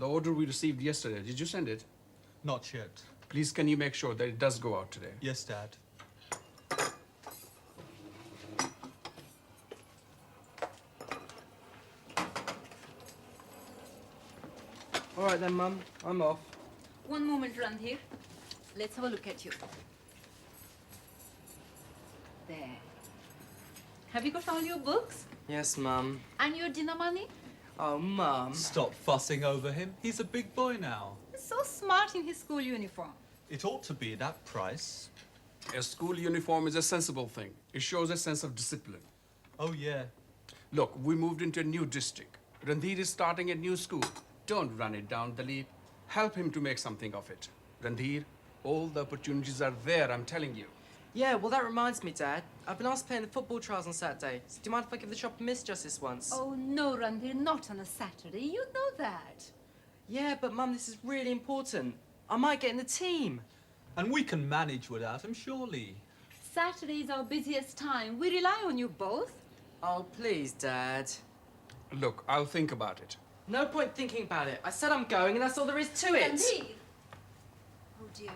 The order we received yesterday, did you send it? Not yet. Please, can you make sure that it does go out today? Yes, Dad. All right then, Mum. I'm off. One moment, Randhir. Let's have a look at you. There. Have you got all your books? Yes, Mum. And your dinner money? Oh, Mum. Stop fussing over him. He's a big boy now. He's so smart in his school uniform. It ought to be that price. A school uniform is a sensible thing. It shows a sense of discipline. Oh, yeah. Look, we moved into a new district. Randhir is starting a new school. Don't run it down, Dalip. Help him to make something of it. Randhir, all the opportunities are there, I'm telling you. Yeah, well, that reminds me, Dad. I've been asked to play in the football trials on Saturday. So do you mind if I give the shop a miss just this once? Oh, no, Randhir, not on a Saturday. You know that. Yeah, but, Mum, this is really important. I might get in the team. And we can manage without him, surely. Saturday is our busiest time. We rely on you both. Oh, please, Dad. Look, I'll think about it. No point thinking about it. I said I'm going, and that's all there is to it. Randhir! Oh, dear.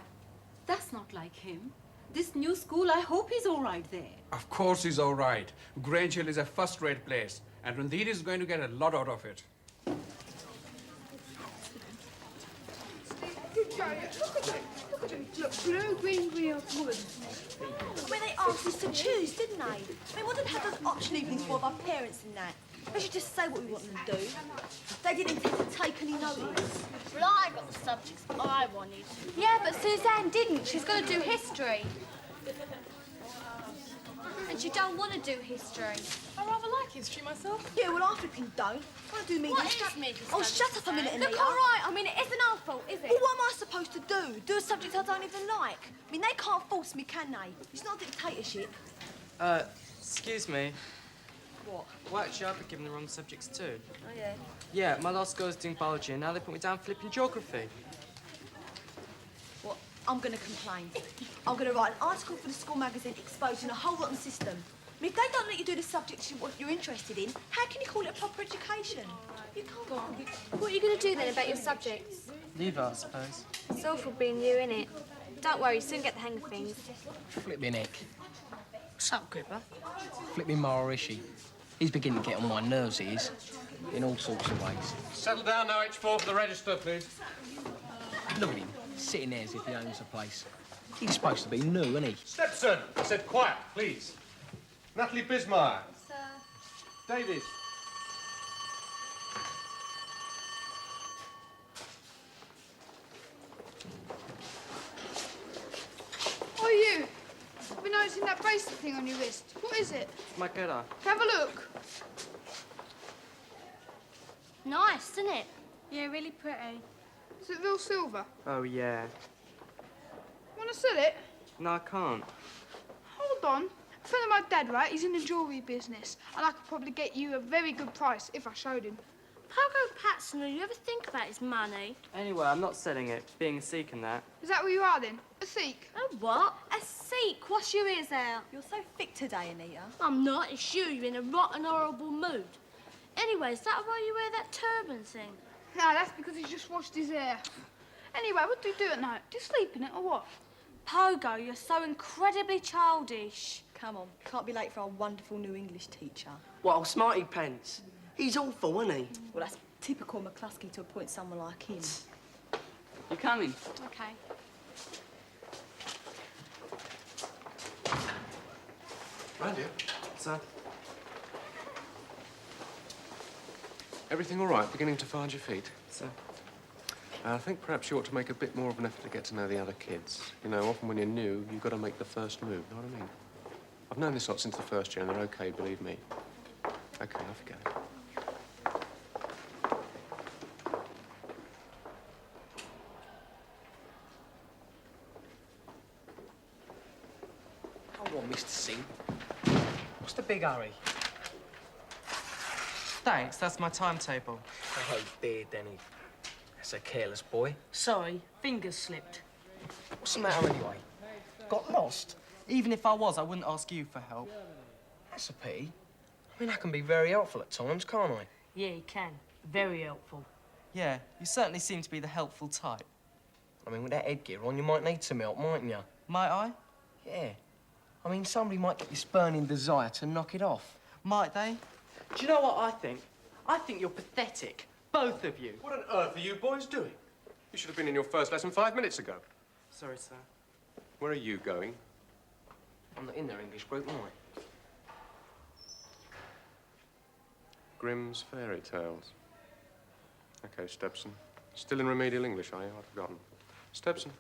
That's not like him. This new school, I hope he's all right there. Of course he's all right. Grange Hill is a first-rate place, and Randhir is going to get a lot out of it. Look, blue, green, green, or blue. When they asked us to choose, didn't they? I mean, what did have those option evenings for our parents and that? They should just say what we want them to do. They didn't intend to take any notice. Well, I got the subjects I wanted. Yeah, but Suzanne didn't. She's going to do history. And she don't want to do history. I rather like history myself. Yeah, well, I flipping don't. I want to do media What is studies. media Oh, studies, shut up a minute, Anita. Look, all right. I mean, it isn't our fault, is it? Well, what am I supposed to do? Do a subject I don't even like? I mean, they can't force me, can they? It's not a dictatorship. Excuse me. What? Well, actually, I've been given the wrong subjects too. Oh, yeah. Yeah, my last girl was doing biology, and now they put me down flipping geography. Well, I'm going to complain. I'm going to write an article for the school magazine exposing a whole rotten system. I mean, if they don't let you do the subjects you're interested in, how can you call it a proper education? You can't. What are you going to do then about your subjects? Leave her, I suppose. It's awful being you, innit? Don't worry, soon get the hang of things. Flip me Nick. What's up, Gripper? Flip me Maharishi. He's beginning to get on my nerves, he is. In all sorts of ways. Settle down now, H4 for the register, please. Look at him, sitting there as if he owns the place. He's supposed to be new, isn't he? Stepson, I said quiet, please. Natalie Bismarck. Sir. David. Oh, you. I've been noticing that bracelet thing on your wrist. What is it? It's my getter. Have a look. Nice, isn't it? Yeah, really pretty. Is it real silver? Oh, yeah. Want to sell it? No, I can't. Hold on. A friend of my dad, right, he's in the jewellery business, and I could probably get you a very good price if I showed him. Pogo Patson, do you ever think about his money? Anyway, I'm not selling it. Being a Sikh and that. Is that what you are, then? A Sikh? Oh, what? A Sikh? Wash your ears out. You're so thick today, Anita. I'm not. It's you. You're in a rotten, horrible mood. Anyway, is that why you wear that turban thing? No, that's because he's just washed his hair. Anyway, what do you do at night? Do you sleep in it or what? Pogo, you're so incredibly childish. Come on, can't be late for our wonderful new English teacher. Well, Smarty Pants. He's awful, isn't he? Well, that's typical McCluskey to appoint someone like him. You coming? Okay. Round here. Sir? Everything all right? Beginning to find your feet? Sir? I think perhaps you ought to make a bit more of an effort to get to know the other kids. You know, often when you're new, you've got to make the first move, know what I mean? I've known this lot since the first year, and they're okay, believe me. Okay, off you go. Hold on, Mr. Singh. What's the big hurry? Thanks, that's my timetable. Oh, dear, Denny. That's a careless boy. Sorry, fingers slipped. What's the matter anyway? Got lost? Even if I was, I wouldn't ask you for help. That's a pity. I mean, I can be very helpful at times, can't I? Yeah, you can. Very helpful. Yeah, you certainly seem to be the helpful type. I mean, with that headgear on, you might need some help, mightn't you? Might I? Yeah. I mean, somebody might get this burning desire to knock it off. Might they? Do you know what I think? I think you're pathetic, both of you. What on earth are you boys doing? You should have been in your first lesson 5 minutes ago. Sorry, sir. Where are you going? I'm not in their English group, am I? Grimm's Fairy Tales. OK, Stepson. Still in remedial English, are you? I've forgotten. Stepson.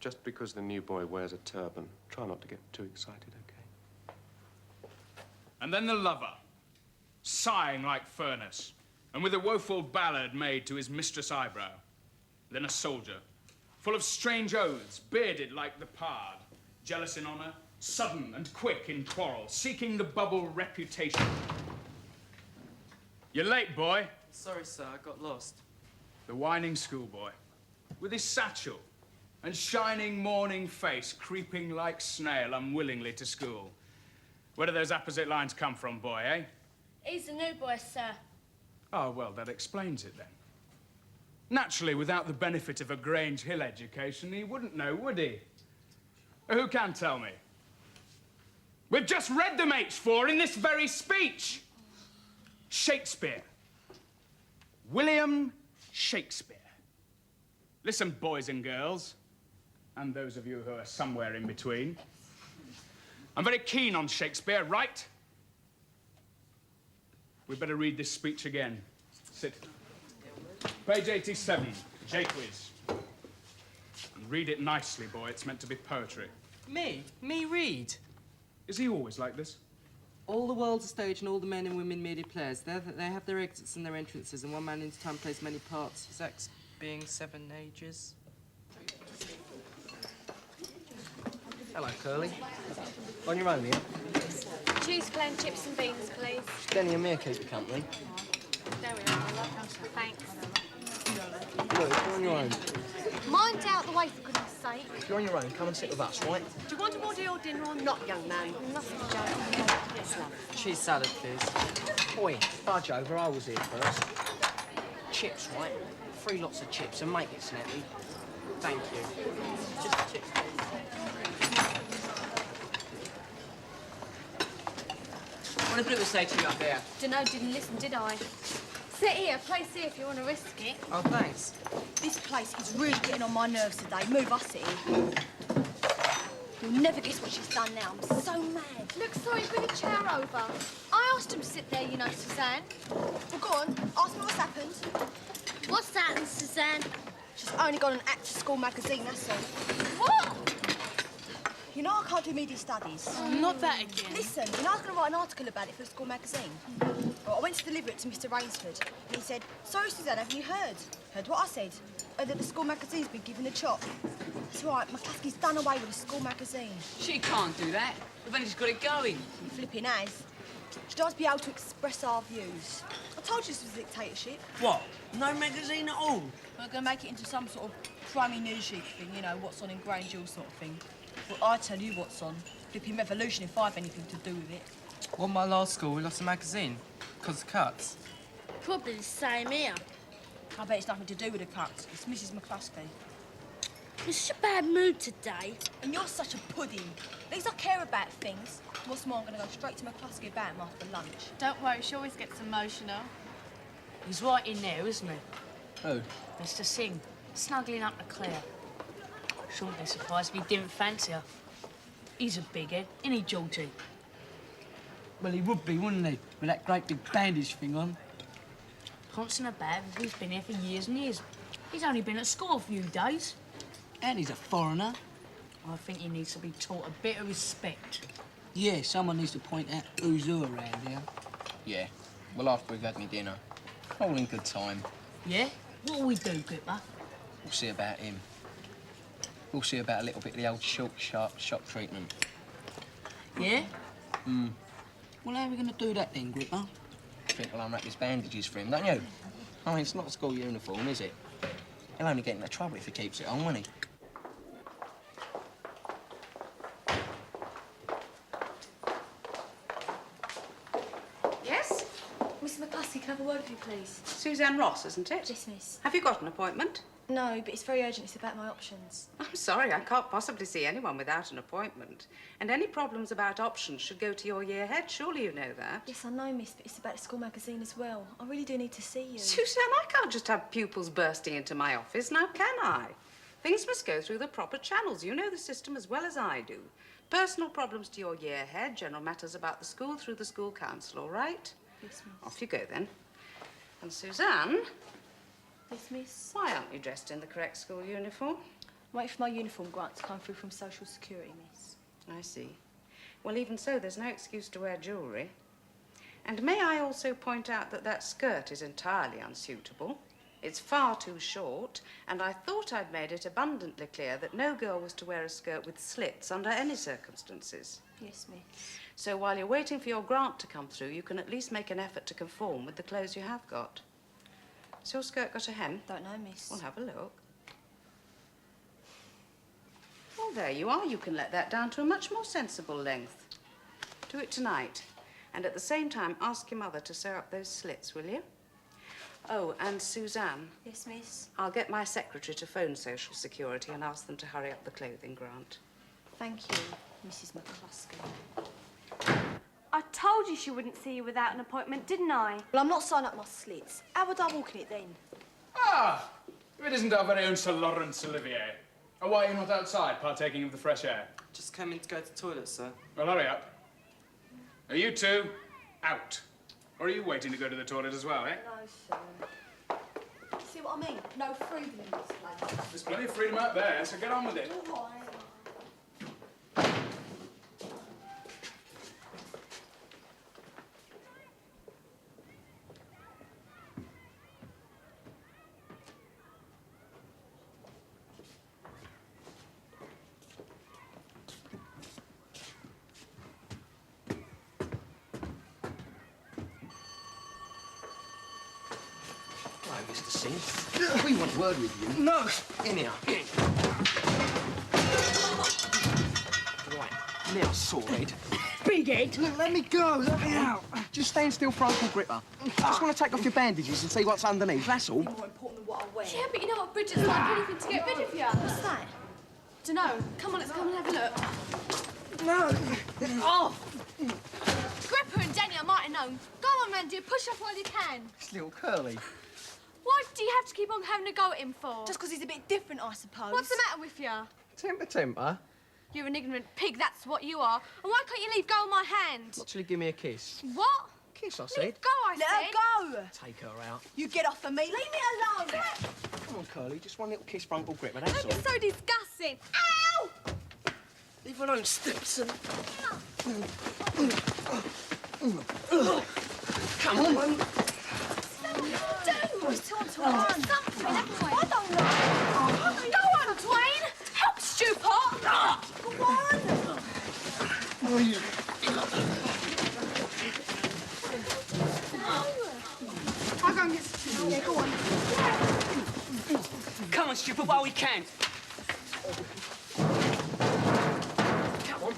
Just because the new boy wears a turban, try not to get too excited, OK? And then the lover, sighing like furnace, and with a woeful ballad made to his mistress' eyebrow. Then a soldier, full of strange oaths, bearded like the pard, jealous in honour, sudden and quick in quarrel, seeking the bubble reputation. You're late, boy. Sorry, sir, I got lost. The whining schoolboy, with his satchel and shining morning face, creeping like snail unwillingly to school. Where do those apposite lines come from, boy, eh? He's a new boy, sir. Oh, well, that explains it, then. Naturally, without the benefit of a Grange Hill education, he wouldn't know, would he? Who can tell me? We've just read them H4 in this very speech. Shakespeare. William Shakespeare. Listen, boys and girls, and those of you who are somewhere in between. I'm very keen on Shakespeare, right? We'd better read this speech again. Sit. Page 87, J-Quiz. And read it nicely, boy. It's meant to be poetry. Me? Me read? Is he always like this? All the world's a stage and all the men and women merely players. They have their exits and their entrances, and one man in time plays many parts, his acts being 7 ages. Hello, Curly. On your own here? Cheese, plain chips and beans, please. Denny and Mia keep you company. There we are. Thanks. Look, if you're on your own. Mine's out the way, for goodness sake. If you're on your own, come and sit with us, right? Do you want a body or dinner or not, young man? Nothing, Joe. Yes, love. Cheese salad, please. Boy, budge over, I was here first. Chips, right? 3 lots of chips and make it snappy. Thank you. Just chips, please. What did Blue say to you up there? Dunno, didn't listen, did I? Sit here, play see if you want to risk it. Oh, thanks. This place is really getting on my nerves today. Move us here. You'll never guess what she's done now. I'm so mad. Look, sorry, bring a chair over. I asked him to sit there, you know, Suzanne. Well, go on. Ask me what's happened. What's that, Suzanne? She's only got an after-school magazine, that's all. What? You know I can't do media studies. Not that again. Listen, you know I was going to write an article about it for the school magazine. Well, I went to deliver it to Mr. Rainsford, and he said, "Sorry, Suzanne, haven't you heard?" Heard what I said? Heard that the school magazine's been given the chop. That's right, McCluskey's done away with the school magazine. She can't do that. We've only just got it going. He flipping has. She does be able to express our views. I told you this was a dictatorship. What? No magazine at all? We're going to make it into some sort of crummy news sheet thing, you know, what's on in Grange sort of thing. Well, I tell you what's on. Flipping revolution if I've anything to do with it. Well, my last school, we lost a magazine. Because of cuts. Probably the same here. I bet it's nothing to do with the cuts. It's Mrs. McCluskey. You're such a bad mood today. And you're such a pudding. At least I care about things. What's more, I'm going to go straight to McCluskey about him after lunch. Don't worry, she always gets emotional. He's right in there, isn't he? Who? Mr. Singh, snuggling up to Claire. Shouldn't be surprised if he didn't fancy her. He's a big head, isn't he, Georgie? Well, he would be, wouldn't he? With that great big bandage thing on. Constant about he's been here for years and years. He's only been at school a few days. And he's a foreigner. I think he needs to be taught a bit of respect. Yeah, someone needs to point out who's who around here. Yeah. Well, after we've had me dinner. All in good time. Yeah? What'll we do, Gripper? We'll see about him. We'll see about a little bit of the old sharp shock treatment. Yeah? Well, how are we going to do that then, Gripper? I think we'll unwrap his bandages for him, don't you? I mean, it's not a school uniform, is it? He'll only get into trouble if he keeps it on, won't he? Yes? Mrs. Miss McCluskey, can I have a word with you, please? Suzanne Ross, isn't it? Yes, miss. Have you got an appointment? No, but it's very urgent. It's about my options. I'm sorry, I can't possibly see anyone without an appointment. And any problems about options should go to your year head. Surely you know that. Yes, I know, miss, but it's about the school magazine as well. I really do need to see you. Suzanne, I can't just have pupils bursting into my office, now can I? Things must go through the proper channels. You know the system as well as I do. Personal problems to your year head, general matters about the school through the school council, all right? Yes, miss. Off you go, then. And Suzanne, Yes, miss. why aren't you dressed in the correct school uniform? I'm waiting for my uniform grant to come through from Social Security, miss. I see. Well, even so, there's no excuse to wear jewellery. And may I also point out that that skirt is entirely unsuitable. It's far too short, and I thought I'd made it abundantly clear that no girl was to wear a skirt with slits under any circumstances. Yes, miss. So while you're waiting for your grant to come through, you can at least make an effort to conform with the clothes you have got. Has your skirt got a hem? Don't know, miss. We'll have a look. Well, there you are. You can let that down to a much more sensible length. Do it tonight. And at the same time, ask your mother to sew up those slits, will you? Oh, and Suzanne. Yes, miss. I'll get my secretary to phone Social Security and ask them to hurry up the clothing grant. Thank you, Mrs. McCluskey. I told you she wouldn't see you without an appointment, didn't I? Well, I'm not signing up my slits. How would I walk in it then? Ah! If it isn't our very own Sir Lawrence Olivier. Oh, why are you not outside, partaking of the fresh air? Just came in to go to the toilet, sir. Well, hurry up. Are you two out? Or are you waiting to go to the toilet as well, eh? No, sir. See what I mean? No freedom in this place. There's plenty of freedom out there, so get on with it. All right. Hello, Mr. Singh. We want a word with you. No! In here. Right, now, Sword. Big head! Look, let me go, let me out. Just stand still for Uncle Gripper. I just want to take off your bandages and see what's underneath, that's all. More important than what I wear. Yeah, but you know what Bridget's like anything to get rid of you. What's that? Dunno. Come on, let's come and have a look. No! Oh! Gripper and Denny, I might have known. Go on, Randy, push off while you can. It's little Curly. Why do you have to keep on having a go at him for? Just because he's a bit different, I suppose. What's the matter with you? Temper. You're an ignorant pig, that's what you are. And why can't you leave go of my hand? Not till you give me a kiss. What? Kiss, I said. Leave go, I Let said. her go! Take her out. You get off of me. Leave me alone! Come on, Curly, just one little kiss for Uncle Gripper, that's Don't all. be so disgusting. Ow! Leave her alone, Stepson. Come on. Do! It's 2 on 2 on. Something, haven't we? I don't know. Go on, Dwayne. Help, stupid. Go on. I'll go and get some. Yeah, go on. Come on, stupid, while we can. Come on.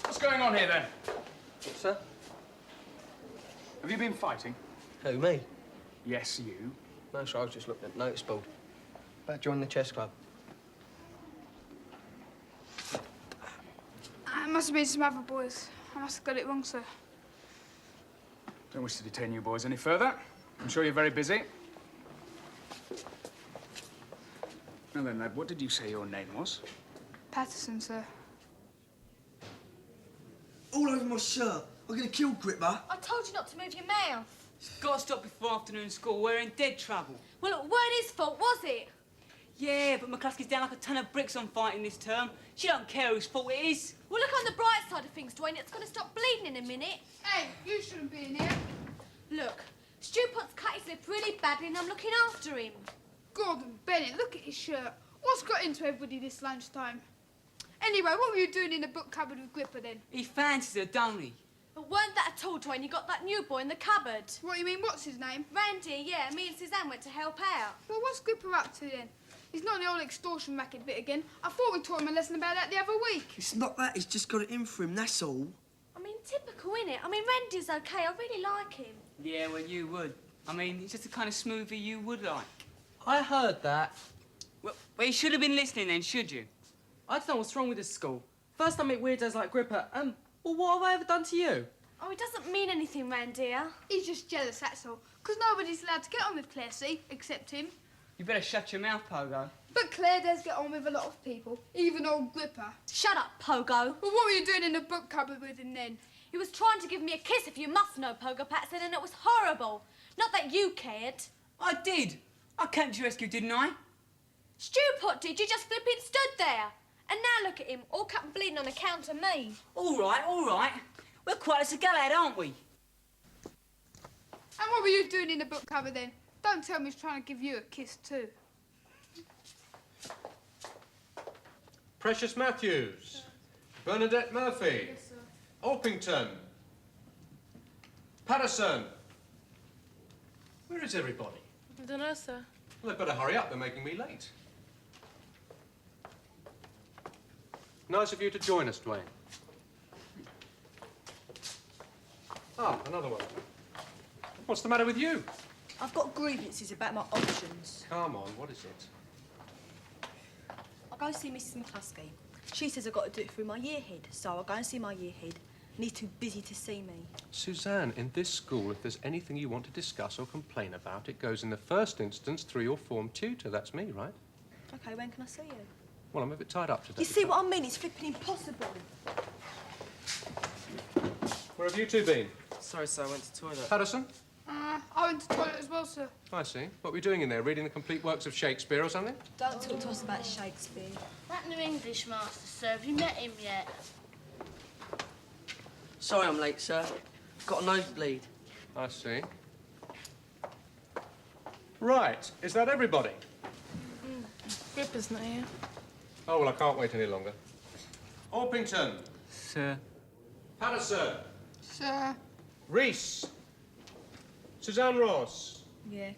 What's going on here, then? Sir? Have you been fighting? Who, me? Yes, you. No, sir, I was just looking at the notice board. About joining the chess club. It must have been some other boys. I must have got it wrong, sir. Don't wish to detain you boys any further. I'm sure you're very busy. Now then, lad, what did you say your name was? Patterson, sir. All over my shirt. I'm gonna kill Gripper. I told you not to move your mouth. He's got to stop before afternoon school. We're in dead trouble. Well, it weren't his fault, was it? Yeah, but McCluskey's down like a ton of bricks on fighting this term. She don't care whose fault it is. Well, look on the bright side of things, Dwayne. It's going to stop bleeding in a minute. Hey, you shouldn't be in here. Look, Stu Potts cut his lip really badly and I'm looking after him. Gordon Bennett, look at his shirt. What's got into everybody this lunchtime? Anyway, what were you doing in the book cupboard with Gripper then? He fancies her, don't he? But weren't that at all, Dwayne? You got that new boy in the cupboard. What do you mean, what's his name? Randy, yeah. Me and Suzanne went to help out. Well, what's Gripper up to then? He's not in the old extortion racket bit again. I thought we taught him a lesson about that the other week. It's not that, he's just got it in for him, that's all. I mean, typical, innit? I mean, Randy's okay. I really like him. Yeah, well, you would. I mean, he's just the kind of smoothie you would like. I heard that. Well, you should have been listening then, should you? I don't know what's wrong with this school. First I meet weirdos like Gripper, well, what have I ever done to you? Oh, he doesn't mean anything, Randy. He's just jealous, that's all. Because nobody's allowed to get on with Claire, see? Except him. You better shut your mouth, Pogo. But Claire does get on with a lot of people, even old Gripper. Shut up, Pogo. Well, what were you doing in the book cupboard with him then? He was trying to give me a kiss, if you must know, Pogo Patson, and it was horrible. Not that you cared. I did. I came to your rescue, didn't I? Stu Pot did. You just flipping stood there. And now look at him, all cut and bleeding on account of me. All right, all right. We're quite as a galad, aren't we? And what were you doing in the book cupboard then? Don't tell me he's trying to give you a kiss too. Precious Matthews. Bernadette Murphy. Yes, sir. Orpington. Patterson. Where is everybody? I don't know, sir. Well, they'd better hurry up. They're making me late. Nice of you to join us, Dwayne. Ah, another one. What's the matter with you? I've got grievances about my options. Come on, what is it? I'll go see Mrs. McCluskey. She says I've got to do it through my year head, so I'll go and see my year head. And he's too busy to see me. Suzanne, in this school, if there's anything you want to discuss or complain about, it goes in the first instance through your form tutor. That's me, right? OK, when can I see you? Well, I'm a bit tied up today. You see what I mean? It's flipping impossible. Where have you two been? Sorry, sir, I went to the toilet. Patterson? I went to the toilet as well, sir. I see. What were you doing in there? Reading the complete works of Shakespeare or something? Don't talk to us about Shakespeare. That new English master, sir, have you met him yet? Sorry I'm late, sir. Got a nosebleed. I see. Right. Is that everybody? Gripper's not here. Oh, well, I can't wait any longer. Orpington. Sir. Patterson. Sir. Reese. Suzanne Ross. Yeah.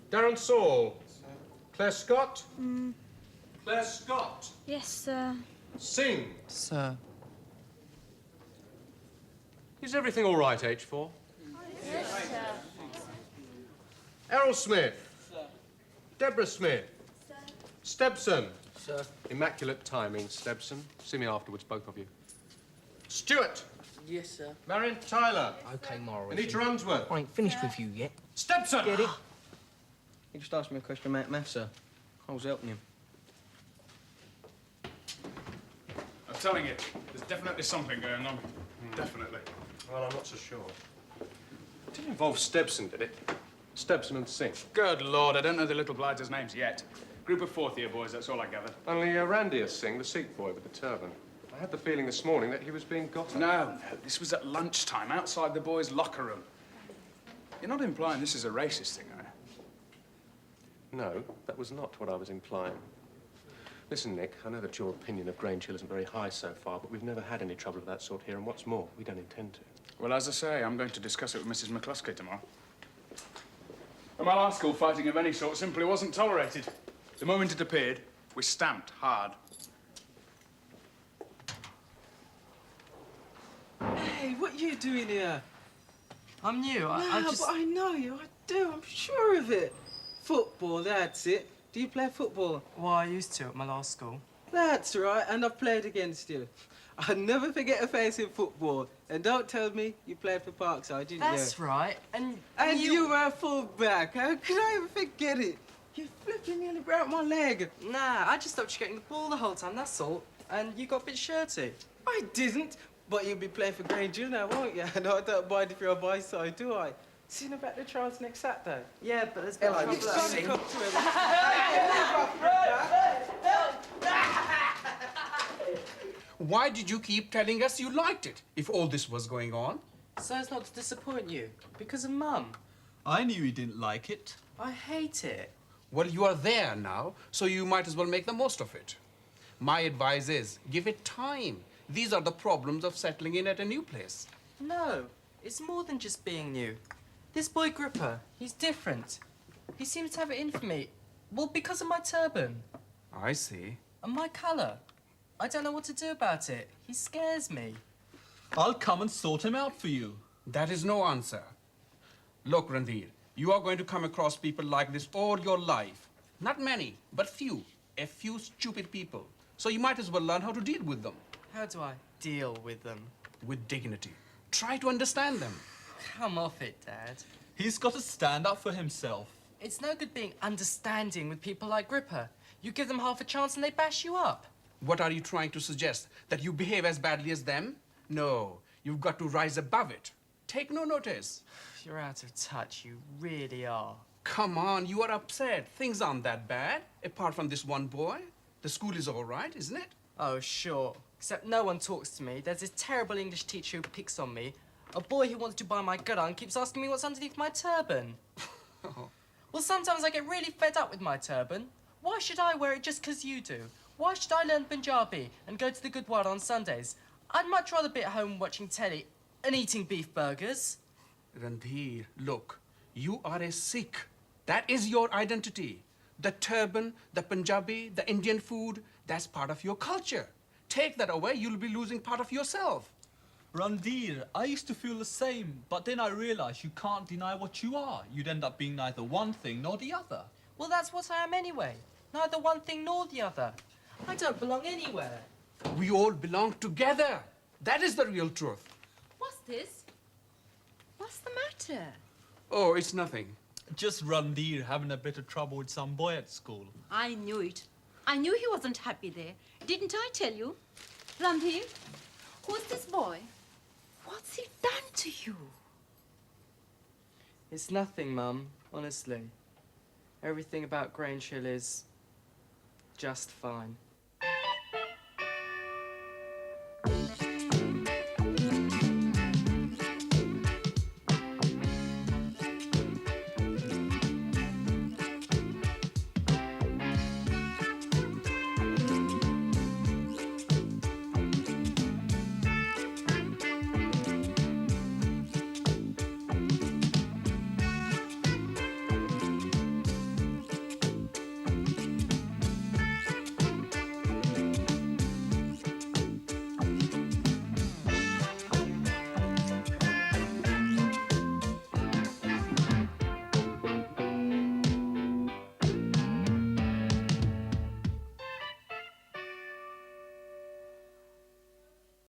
Darren Saul. Claire Scott. Claire Scott. Yes, sir. Singh. Sir. Is everything all right, H4? Yes, sir. Errol Smith. Sir. Deborah Smith. Sir. Stebson. Sir. Immaculate timing, Stebson. See me afterwards, both of you. Stewart. Yes, sir. Marion Tyler. OK, Morris. Anita Unsworth. I ain't finished with you yet. Stebson! Get it? He just asked me a question about maths, sir. I was helping him. I'm telling you, there's definitely something going on. Definitely. Well, I'm not so sure. It didn't involve Stebson, did it? Stebson and Singh. Good Lord, I don't know the little blighters' names yet. Group of fourth-year boys, that's all I gathered. Only Randy is Singh, the Sikh boy with the turban. I had the feeling this morning that he was being got at. No, this was at lunchtime, outside the boys' locker room. You're not implying this is a racist thing, are you? No, that was not what I was implying. Listen, Nick, I know that your opinion of Grange Hill isn't very high so far, but we've never had any trouble of that sort here, and what's more, we don't intend to. Well, as I say, I'm going to discuss it with Mrs. McCluskey tomorrow. At my last school, fighting of any sort simply wasn't tolerated. The moment it appeared, we stamped hard. Hey, what are you doing here? I'm new. I'm No, just... but I know you. I do. I'm sure of it. Football, that's it. Do you play football? Well, I used to at my last school. That's right, and I've played against you. I'll never forget a face in football. And don't tell me you played for Parkside, didn't you? That's right. And you were a full-back. How could I ever forget it? You flipping nearly broke my leg. Nah, I just stopped you getting the ball the whole time, that's all. And you got a bit shirty. I didn't. But you'll be playing for Grange now, won't you? And I don't mind if you're on my side, do I? Seen about the trials next Saturday? Yeah, but there's Hello, trouble. you trying to come to him? Why did you keep telling us you liked it if all this was going on? So as not to disappoint you. Because of Mum. I knew he didn't like it. I hate it. Well, you are there now, so you might as well make the most of it. My advice is, give it time. These are the problems of settling in at a new place. No, it's more than just being new. This boy Gripper, he's different. He seems to have it in for me. Well, because of my turban. I see. And my colour. I don't know what to do about it. He scares me. I'll come and sort him out for you. That is no answer. Look, Randhir, you are going to come across people like this all your life. Not many, but few. A few stupid people. So you might as well learn how to deal with them. How do I deal with them? With dignity. Try to understand them. Come off it, Dad. He's got to stand up for himself. It's no good being understanding with people like Gripper. You give them half a chance and they bash you up. What are you trying to suggest? That you behave as badly as them? No, you've got to rise above it. Take no notice. You're out of touch, you really are. Come on, you are upset. Things aren't that bad, apart from this one boy. The school is all right, isn't it? Oh, sure. Except no one talks to me. There's this terrible English teacher who picks on me. A boy who wants to buy my gun keeps asking me what's underneath my turban. Well, sometimes I get really fed up with my turban. Why should I wear it just 'cause you do? Why should I learn Punjabi and go to the Gurdwara on Sundays? I'd much rather be at home watching telly and eating beef burgers. Randhir, look, you are a Sikh. That is your identity. The turban, the Punjabi, the Indian food, that's part of your culture. Take that away, you'll be losing part of yourself. Randhir, I used to feel the same, but then I realised you can't deny what you are. You'd end up being neither one thing nor the other. Well, that's what I am anyway. Neither one thing nor the other. I don't belong anywhere. We all belong together. That is the real truth. What's this? What's the matter? Oh, it's nothing. Just Randhir having a bit of trouble with some boy at school. I knew it. I knew he wasn't happy there. Didn't I tell you? Randhir, who's this boy? What's he done to you? It's nothing, Mum, honestly. Everything about Grange Hill is just fine.